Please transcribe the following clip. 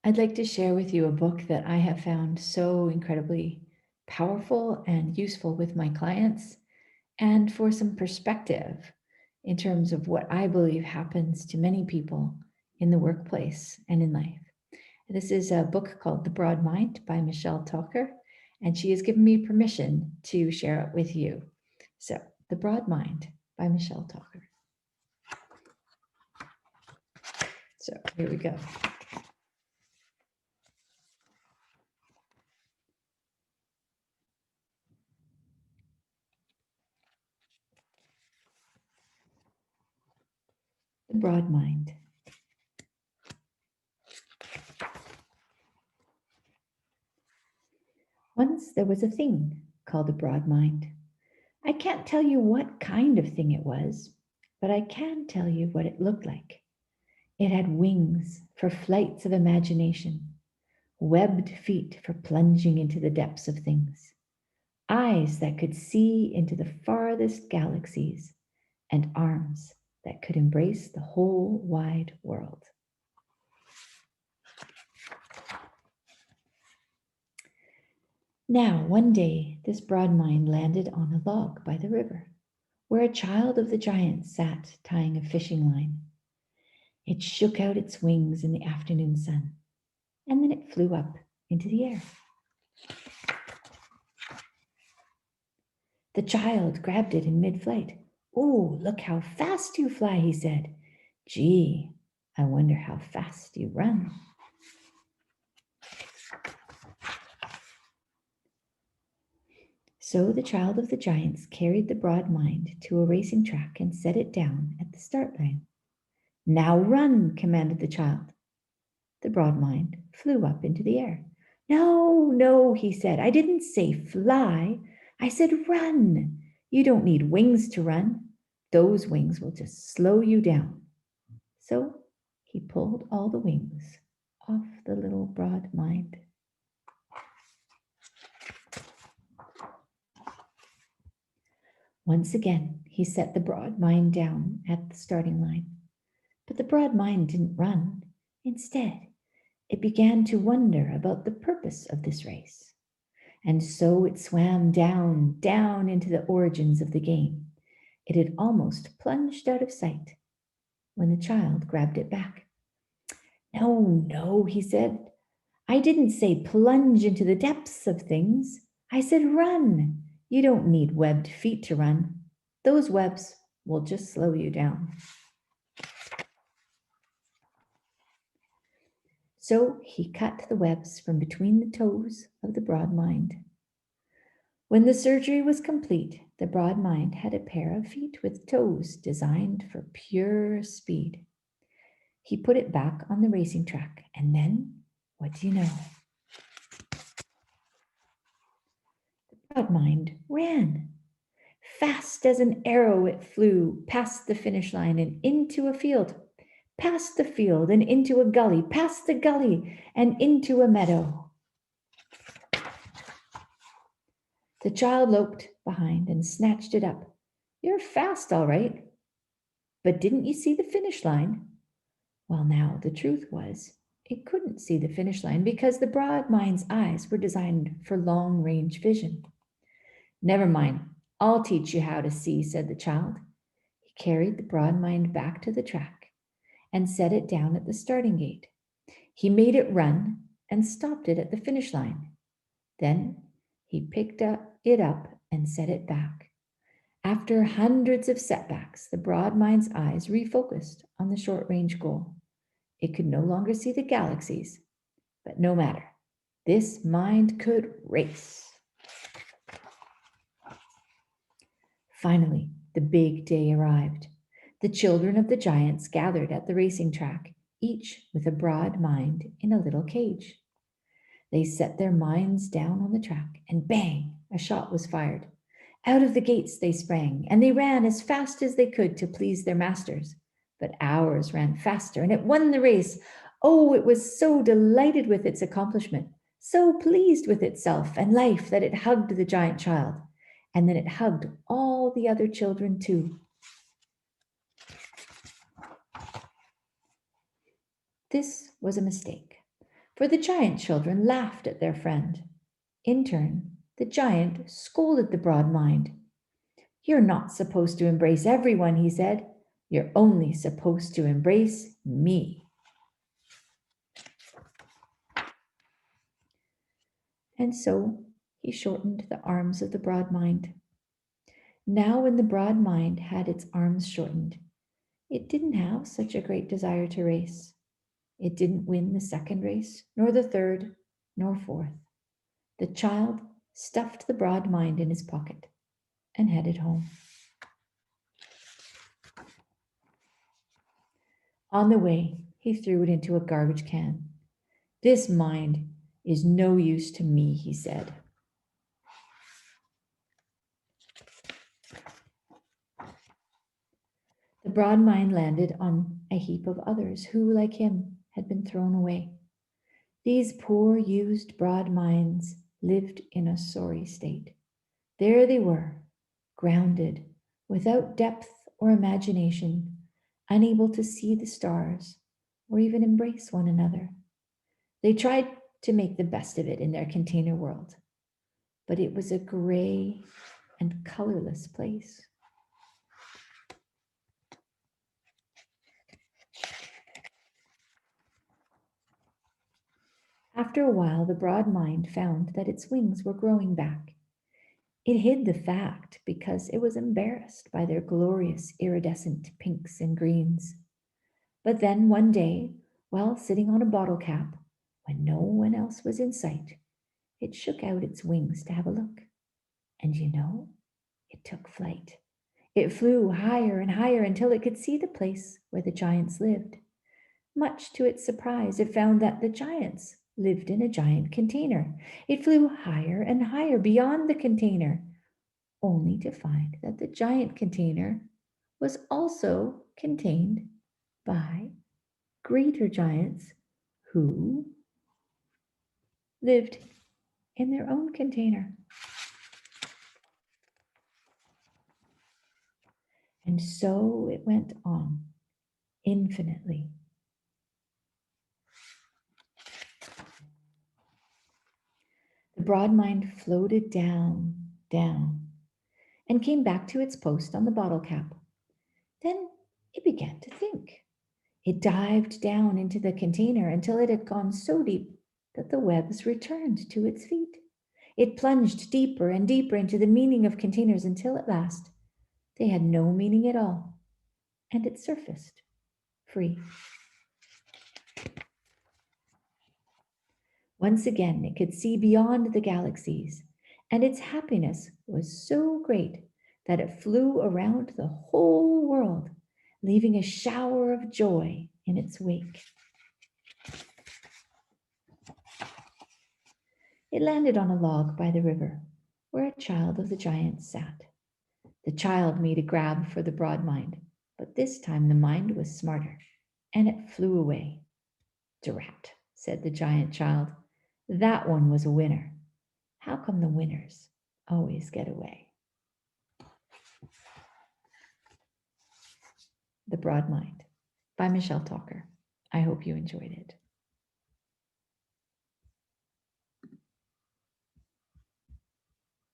I'd like to share with you a book that I have found so incredibly powerful and useful with my clients, and for some perspective in terms of what I believe happens to many people in the workplace and in life. This is a book called The Broad Mind by Michelle Tocher, and she has given me permission to share it with you. So, The Broad Mind by Michelle Tocher. So, here we go. The Broad Mind. Once there was a thing called a broad mind. I can't tell you what kind of thing it was, but I can tell you what it looked like. It had wings for flights of imagination, webbed feet for plunging into the depths of things, eyes that could see into the farthest galaxies, and arms that could embrace the whole wide world. Now, one day, this broad mind landed on a log by the river, where a child of the giants sat tying a fishing line. It shook out its wings in the afternoon sun, and then it flew up into the air. The child grabbed it in mid-flight. "Oh, look how fast you fly," he said. "Gee, I wonder how fast you run." So the child of the giants carried the broad mind to a racing track and set it down at the start line. "Now run," commanded the child. The broad mind flew up into the air. "No, no," he said. "I didn't say fly. I said run. You don't need wings to run. Those wings will just slow you down." So he pulled all the wings off the little broad mind. Once again, he set the broad mind down at the starting line. But the broad mind didn't run. Instead, it began to wonder about the purpose of this race. And so it swam down, down into the origins of the game. It had almost plunged out of sight when the child grabbed it back. "No, no," he said. "I didn't say plunge into the depths of things. I said run. You don't need webbed feet to run. Those webs will just slow you down." So he cut the webs from between the toes of the broad mind. When the surgery was complete, the broad mind had a pair of feet with toes designed for pure speed. He put it back on the racing track, and then, what do you know? The broad mind ran. Fast as an arrow it flew past the finish line and into a field, past the field and into a gully, past the gully and into a meadow. The child loped behind and snatched it up. "You're fast, all right. But didn't you see the finish line?" Well, now, the truth was, it couldn't see the finish line because the broad mind's eyes were designed for long-range vision. "Never mind, I'll teach you how to see," said the child. He carried the broad mind back to the track and set it down at the starting gate. He made it run and stopped it at the finish line. Then he picked it up and set it back. After hundreds of setbacks, the broad mind's eyes refocused on the short-range goal. It could no longer see the galaxies, but no matter. This mind could race. Finally, the big day arrived. The children of the giants gathered at the racing track, each with a broad mind in a little cage. They set their minds down on the track, and bang, a shot was fired. Out of the gates they sprang, and they ran as fast as they could to please their masters. But ours ran faster, and it won the race. Oh, it was so delighted with its accomplishment, so pleased with itself and life that it hugged the giant child, and then it hugged all the other children too. This was a mistake, For the giant children laughed at their friend. In turn, the giant scolded the broad mind. You're not supposed to embrace everyone, he said. You're only supposed to embrace me. And so he shortened the arms of the broad mind. Now, when the broad mind had its arms shortened, it didn't have such a great desire to race. It didn't win the second race, nor the third, nor fourth. The child stuffed the broad mind in his pocket and headed home. On the way, he threw it into a garbage can. This mind is no use to me, he said. The broad mind landed on a heap of others who, like him, had been thrown away. These poor, used broad minds lived in a sorry state. There they were, grounded, without depth or imagination, unable to see the stars or even embrace one another. They tried to make the best of it in their container world, but it was a gray and colorless place. After a while, the broad mind found that its wings were growing back. It hid the fact because it was embarrassed by their glorious iridescent pinks and greens. But then one day, while sitting on a bottle cap, when no one else was in sight, it shook out its wings to have a look. And it took flight. It flew higher and higher until it could see the place where the giants lived. Much to its surprise, it found that the giants lived in a giant container. It flew higher and higher beyond the container, only to find that the giant container was also contained by greater giants who lived in their own container. And so it went on infinitely. The broad mind floated down, down, and came back to its post on the bottle cap. Then it began to think. It dived down into the container until it had gone so deep that the webs returned to its feet. It plunged deeper and deeper into the meaning of containers until at last they had no meaning at all, and it surfaced free. Once again, it could see beyond the galaxies, and its happiness was so great that it flew around the whole world, leaving a shower of joy in its wake. It landed on a log by the river, where a child of the giants sat. The child made a grab for the broad mind, but this time the mind was smarter, and it flew away. Drat, said the giant child. That one was a winner. How come the winners always get away? The Broad Mind by Michelle Tocher. I hope you enjoyed it.